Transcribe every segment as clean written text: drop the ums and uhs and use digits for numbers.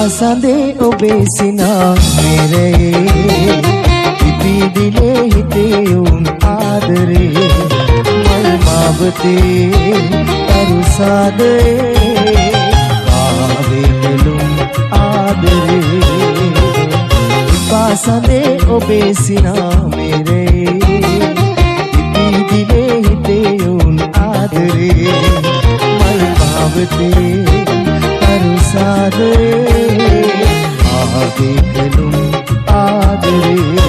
සඳේ ඔබේ සිනාමෙරේ ඉපිදිලේ හිතේ උන් ආදරේ මල් මාවතේ අරුසාදේ ආවේ නෙළුම් ආදරේ සඳේ ඔබේ සිනාමෙරේ ඉපිදිලේ හිතේ උන් ආදරේ මල් මාවතේ අරුසාදේ ආවේ නෙළුම් ආදරේ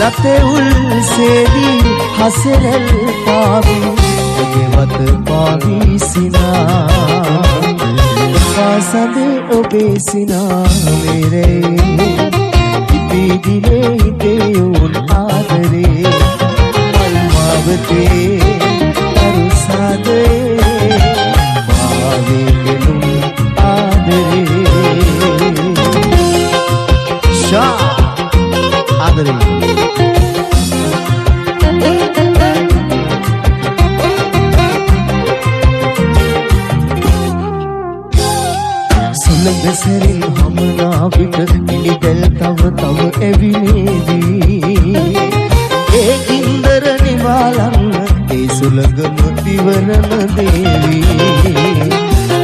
लते उलसेदी हसरल पावी जगवत पावी सिना पासदे ओबे सिना मेरे इति दिले हिते उन आदरे मलमावते अरुसादे पावे गेलुम आदरे शा आदरे සැරින් හමනා විට පිළිදෙල් තව තව එවිනේදී ඒ ඉන්දර නිවාලන්න ඒ සුළඟම පිවරන දේවී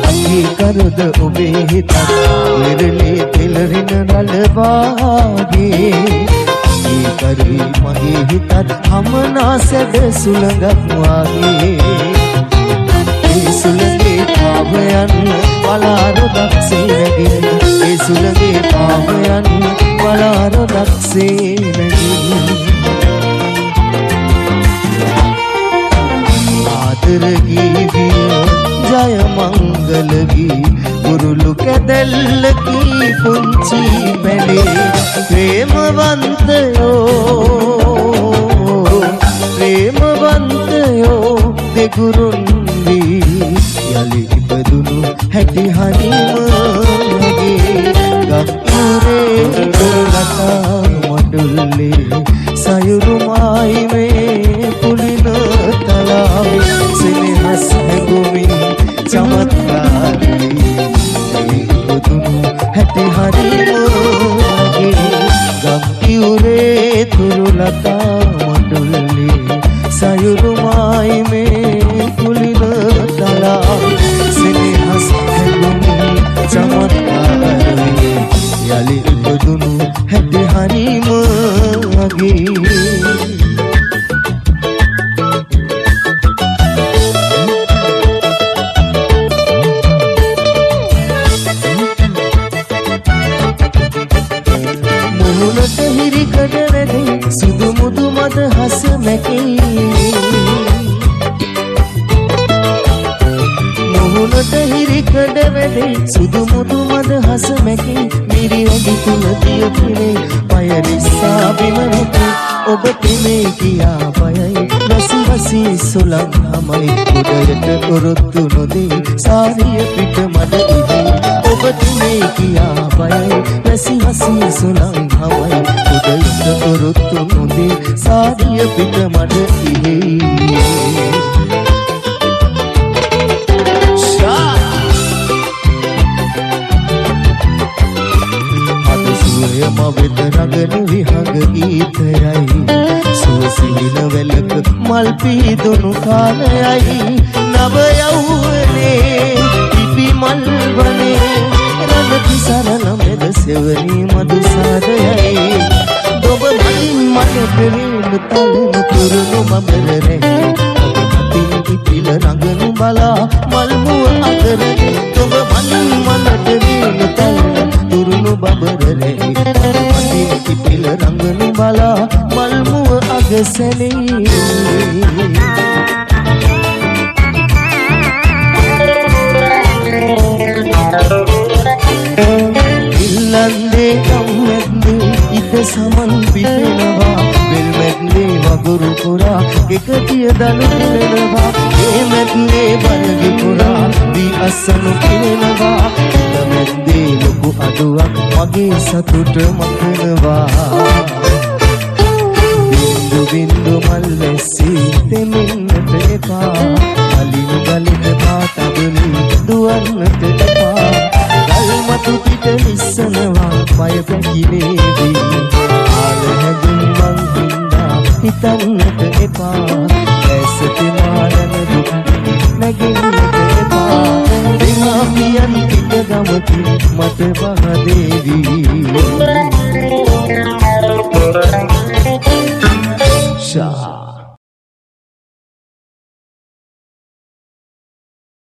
අකී කරද ඔබේ හිතත් මෙරළේ පෙළරෙන රළවාගේ ඒ කරි මගේ හිතත් හමනා සැද සුළඟක් වාගේ ඒ සුළඟේ පාවයන් වලාරොදක් සේනගින් ඒ සුළඟේ පාවයන් වලාරොදක් සේනගින් ආදර ගීවිය ජය මංගල ගී කුරුළු කැදැල්ලකී පුංචි පැලේ ප්‍රේමවන්තයෝ දෙගුරුන් වී යලි ඉපදුණු හැටි හනිමගේ ගම්පුරේ ලතා මඩුල්ලේ සයුරුමයි මේ පුලින තලාවේ සෙනෙහස් හැඟුමින් චමත්කාරී ඉපදුණු හැටි හනිමගේ ගම්පුරේ තුරු ලතා මඩුල්ලේ සයුරුමයි මේ පුලින තලාවේ සෙනෙහස් හැඟුමින් චමත්කාරී යලි ඉපදුණු හැටි හරිම වගේ මුහුණට හිරිකඩ වැඩි සුදු මුදු මද හස මැකී මුහුණට හිරිකඩ වැඩි සුදු මුදු මද හස මැකී මිරි වැඩි තුල දිය පිරේ පය නිසා බිම නෙති ඔබ තෙමේ කියා බයයි වැසි වැසි සුලං හමයි උදයට ඔරොත්තු නොදී සාරිය පිට මඩ ඉදී ඔබ තෙමේ කියා බයයි වැසි වැසි සුලං හමයි උදයට ඔරොත්තු නොදී සාරිය පිට මඩ ඉදී මව වෙත රඟන විහඟ ගීතයයි සුවසිහින වැලක මල් පීදුණු කාලයයි නව යෞවනේ පිපි මල් වනේ රණති සරල මෙද සෙවණී මధు සාදයයි ඔබ මලින් මට පෙරේන තලන තුරුණු මමරනේ මතින් පිපිල රඟනු බලා මල් මුව අතරේ ඔබ මලින් මට පෙරේන තලන තුරුණු බබරනේ පිපිල රඟනු බලා මල් මුව අගසැලේ ඉල්ලන්දේ කම්මැද්දේ ඉත සමන් පිපෙනවා වෙල් මැද්දේ වගුරු පුරා එකතිය දනු දෙනවා ඒ මැද්දේ වර්ග පුරා දී අසනු පිරෙනවා මැද්දේ ලොකු අඩුවක් මගේ සතුට මකනවා බින්දු බින්දු මල් වැස්සී දෙමින්නට එපා කලින් ගලිත පාතබුනි දුවන්නට එපා ගල් මතු පිට විස්සනවා පය පැකිලේදී ආල හැදුම් මං හින්දා හිතන්නට එපා ඇසට මානන දුක් නැගෙන්නට එපා දෙමාපියන් පිට ගමති මට පහදේවි Shah